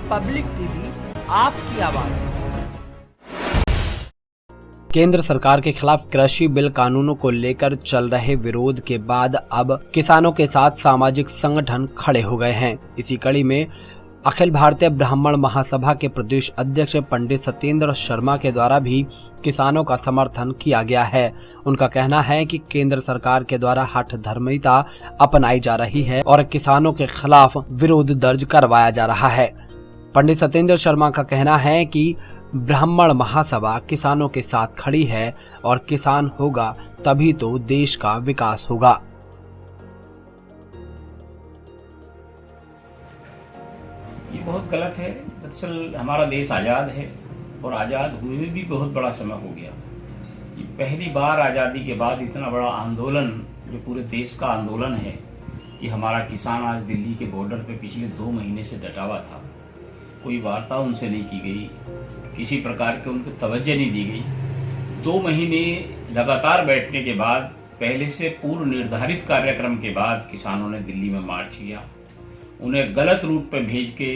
Public TV आपकी आवाज। केंद्र सरकार के खिलाफ कृषि बिल कानूनों को लेकर चल रहे विरोध के बाद अब किसानों के साथ सामाजिक संगठन खड़े हो गए हैं। इसी कड़ी में अखिल भारतीय ब्राह्मण महासभा के प्रदेश अध्यक्ष पंडित सत्येंद्र शर्मा के द्वारा भी किसानों का समर्थन किया गया है। उनका कहना है कि केंद्र सरकार के द्वारा हठ धर्मिता अपनाई जा रही है और किसानों के खिलाफ विरोध दर्ज करवाया जा रहा है। पंडित सत्येंद्र शर्मा का कहना है कि ब्राह्मण महासभा किसानों के साथ खड़ी है और किसान होगा तभी तो देश का विकास होगा। ये बहुत गलत है। दरअसल हमारा देश आज़ाद है और आज़ाद हुए भी बहुत बड़ा समय हो गया। ये पहली बार आज़ादी के बाद इतना बड़ा आंदोलन जो पूरे देश का आंदोलन है कि हमारा किसान आज दिल्ली के बॉर्डर पे पिछले 2 महीने से डटा हुआ था। कोई वार्ता उनसे नहीं की गई, किसी प्रकार के उनको तवज्जो नहीं दी गई। 2 महीने लगातार बैठने के बाद, पहले से पूर्व निर्धारित कार्यक्रम के बाद किसानों ने दिल्ली में मार्च किया। उन्हें गलत रूट पर भेज के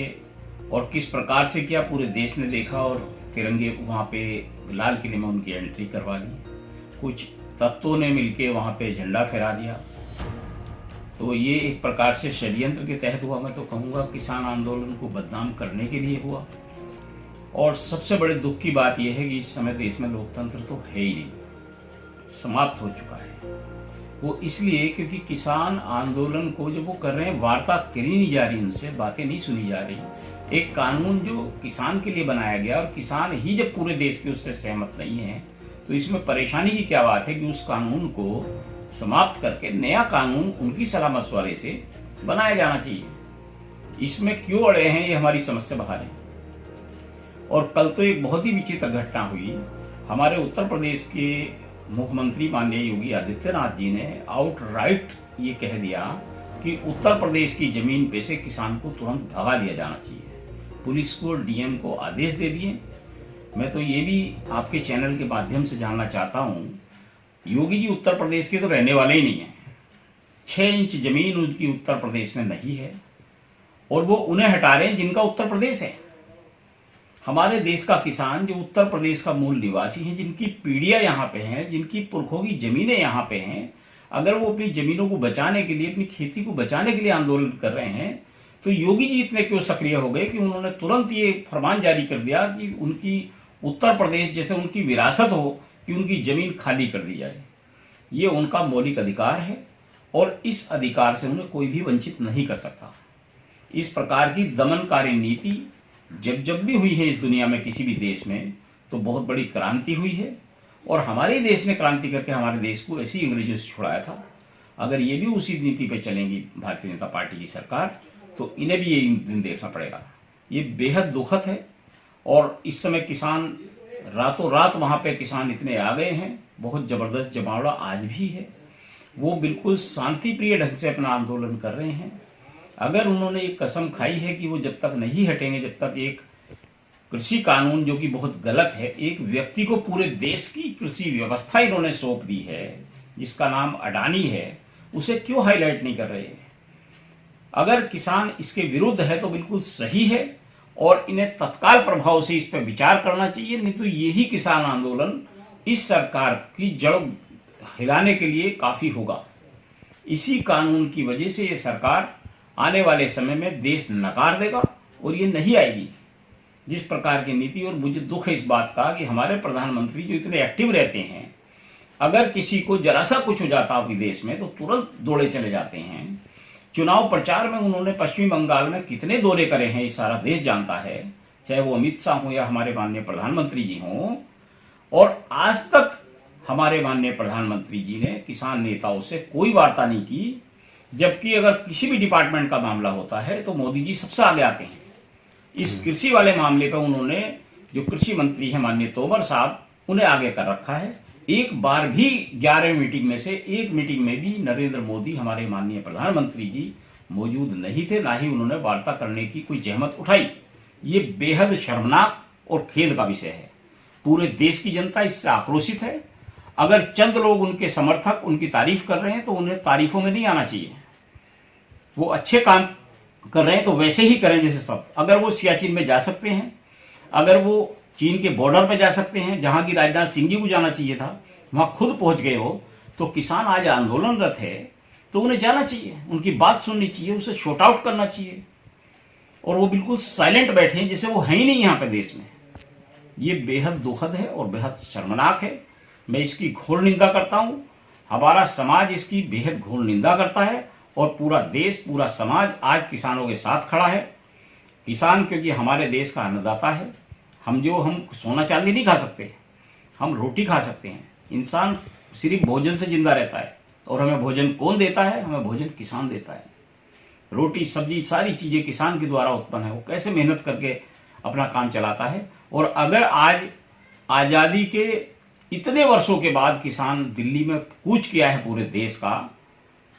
और किस प्रकार से किया पूरे देश ने देखा और तिरंगे वहाँ पे लाल किले में उनकी एंट्री करवा दी। कुछ तत्वों ने मिलके वहाँ पे झंडा फहरा दिया। तो ये एक प्रकार से षड्यंत्र के तहत हुआ। मैं तो कहूँगा किसान आंदोलन को बदनाम करने के लिए हुआ। और सबसे बड़े दुख की बात यह है कि इस समय देश में लोकतंत्र तो है ही नहीं, समाप्त हो चुका है। वो इसलिए क्योंकि किसान आंदोलन को जो वो कर रहे हैं, वार्ता करी नहीं जा रही, उनसे बातें नहीं सुनी जा रही। एक कानून जो किसान के लिए बनाया गया और किसान ही जब पूरे देश के उससे सहमत नहीं है तो इसमें परेशानी की क्या बात है कि उस कानून को समाप्त करके नया कानून उनकी सलाह मशवरे से बनाया जाना चाहिए। इसमें क्यों अड़े हैं, ये हमारी समझ से बाहर है। और कल तो एक बहुत ही विचित्र घटना हुई। हमारे उत्तर प्रदेश के मुख्यमंत्री माननीय योगी आदित्यनाथ जी ने आउटराइट ये कह दिया कि उत्तर प्रदेश की जमीन पे से किसान को तुरंत भगा दिया जाना चाहिए। पुलिस को, डीएम को आदेश दे दिए। मैं तो ये भी आपके चैनल के माध्यम से जानना चाहता हूँ, योगी जी उत्तर प्रदेश के तो रहने वाले ही नहीं हैं। 6 इंच जमीन उनकी उत्तर प्रदेश में नहीं है और वो उन्हें हटा रहे हैं जिनका उत्तर प्रदेश है। हमारे देश का किसान जो उत्तर प्रदेश का मूल निवासी है, जिनकी पीढ़ियां यहाँ पे हैं, जिनकी पुरखों की जमीनें यहाँ पे हैं, अगर वो अपनी जमीनों को बचाने के लिए, अपनी खेती को बचाने के लिए आंदोलन कर रहे हैं तो योगी जी इतने क्यों सक्रिय हो गए कि उन्होंने तुरंत ये फरमान जारी कर दिया कि उनकी उत्तर प्रदेश जैसे उनकी विरासत हो कि उनकी जमीन खाली कर दी जाए। ये उनका मौलिक अधिकार है और इस अधिकार से उन्हें कोई भी वंचित नहीं कर सकता। इस प्रकार की दमनकारी नीति जब भी हुई है इस दुनिया में किसी भी देश में तो बहुत बड़ी क्रांति हुई है और हमारे देश ने क्रांति करके हमारे देश को ऐसी अंग्रेजों से छुड़ाया था। अगर ये भी उसी नीति पे चलेंगी भारतीय जनता पार्टी की सरकार तो इन्हें भी ये दिन देखना पड़ेगा। ये बेहद दुखद है और इस समय किसान रातों रात वहाँ पे किसान इतने आ गए हैं, बहुत ज़बरदस्त जमावड़ा आज भी है। वो बिल्कुल शांति प्रिय ढंग से अपना आंदोलन कर रहे हैं। अगर उन्होंने एक कसम खाई है कि वो जब तक नहीं हटेंगे, जब तक एक कृषि कानून जो कि बहुत गलत है, एक व्यक्ति को पूरे देश की कृषि व्यवस्था इन्होंने सौंप दी है जिसका नाम अडानी है, उसे क्यों हाईलाइट नहीं कर रहे? अगर किसान इसके विरुद्ध है तो बिल्कुल सही है और इन्हें तत्काल प्रभाव से इस पर विचार करना चाहिए। नहीं तो यही किसान आंदोलन इस सरकार की जड़ हिलाने के लिए काफी होगा। इसी कानून की वजह से ये सरकार आने वाले समय में देश नकार देगा और ये नहीं आएगी जिस प्रकार की नीति। और मुझे दुख है इस बात का कि हमारे प्रधानमंत्री जो इतने एक्टिव रहते हैं, अगर किसी को जरा सा कुछ हो जाता है देश में तो तुरंत दौड़े चले जाते हैं। चुनाव प्रचार में उन्होंने पश्चिमी बंगाल में कितने दौरे करे हैं ये सारा देश जानता है, चाहे वो अमित शाह हो या हमारे माननीय प्रधानमंत्री जी हों। और आज तक हमारे माननीय प्रधानमंत्री जी ने किसान नेताओं से कोई वार्ता नहीं की, जबकि अगर किसी भी डिपार्टमेंट का मामला होता है तो मोदी जी सबसे आगे आते हैं। इस कृषि वाले मामले पर उन्होंने, जो कृषि मंत्री हैं माननीय तोमर साहब, उन्हें आगे कर रखा है। एक बार भी 11 मीटिंग में से एक मीटिंग में भी नरेंद्र मोदी हमारे माननीय प्रधानमंत्री जी मौजूद नहीं थे, ना ही उन्होंने वार्ता करने की कोई जहमत उठाई। ये बेहद शर्मनाक और खेद का विषय है। पूरे देश की जनता इससे आक्रोशित है। अगर चंद लोग उनके समर्थक उनकी तारीफ कर रहे हैं तो उन्हें तारीफों में नहीं आना चाहिए। वो अच्छे काम कर रहे हैं तो वैसे ही करें जैसे सब। अगर वो सियाचिन में जा सकते हैं, अगर वो चीन के बॉर्डर पे जा सकते हैं, जहां की राजनाथ सिंह जी को जाना चाहिए था, वहां खुद पहुंच गए हो, तो किसान आज आंदोलनरत है तो उन्हें जाना चाहिए, उनकी बात सुननी चाहिए, उसे शॉर्ट आउट करना चाहिए। और वो बिल्कुल साइलेंट बैठे हैं जैसे वो है ही नहीं यहाँ पे देश में। ये बेहद दुखद है और बेहद शर्मनाक है। मैं इसकी घोर निंदा करता हूँ। हमारा समाज इसकी बेहद घोर निंदा करता है और पूरा देश, पूरा समाज आज किसानों के साथ खड़ा है। किसान क्योंकि हमारे देश का अन्नदाता है। हम सोना चांदी नहीं खा सकते, हम रोटी खा सकते हैं। इंसान सिर्फ भोजन से जिंदा रहता है और हमें भोजन कौन देता है? हमें भोजन किसान देता है। रोटी सब्जी सारी चीज़ें किसान के द्वारा उत्पन्न है। वो कैसे मेहनत करके अपना काम चलाता है। और अगर आज आज़ादी के इतने वर्षों के बाद किसान दिल्ली में कूच किया है पूरे देश का,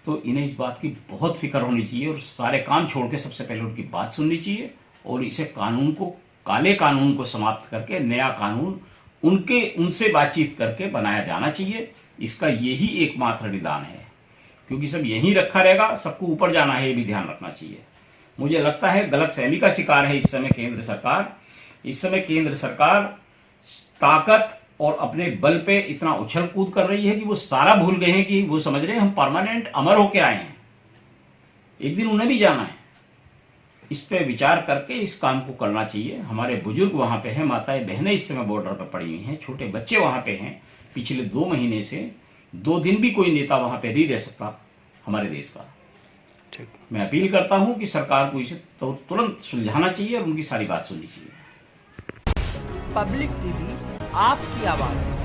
तो इन्हें इस बात की बहुत फिक्र होनी चाहिए और सारे काम छोड़ के सबसे पहले उनकी बात सुननी चाहिए और इसे कानून को, काले कानून को समाप्त करके नया कानून उनसे बातचीत करके बनाया जाना चाहिए। इसका यही एकमात्र निदान है, क्योंकि सब यहीं रखा रहेगा, सबको ऊपर जाना है, ये भी ध्यान रखना चाहिए। मुझे लगता है गलतफहमी का शिकार है इस समय केंद्र सरकार। इस समय केंद्र सरकार ताकत और अपने बल पे इतना उछल कूद कर रही है कि वो सारा भूल गए हैं कि वो समझ रहे हैं हम परमानेंट अमर होके आए हैं, एक दिन उन्हें भी जाना है। इस पे विचार करके इस काम को करना चाहिए। हमारे बुजुर्ग वहां पे हैं, माताएं बहनें इस समय बॉर्डर पर पड़ी हुई हैं, छोटे बच्चे वहां पे हैं। पिछले 2 महीने से 2 दिन भी कोई नेता वहां पे नहीं रह सकता हमारे देश का। ठीक, मैं अपील करता हूं कि सरकार को इसे तुरंत सुलझाना चाहिए और उनकी सारी बात सुननी चाहिए। पब्लिक टीवी आपकी आवाज़।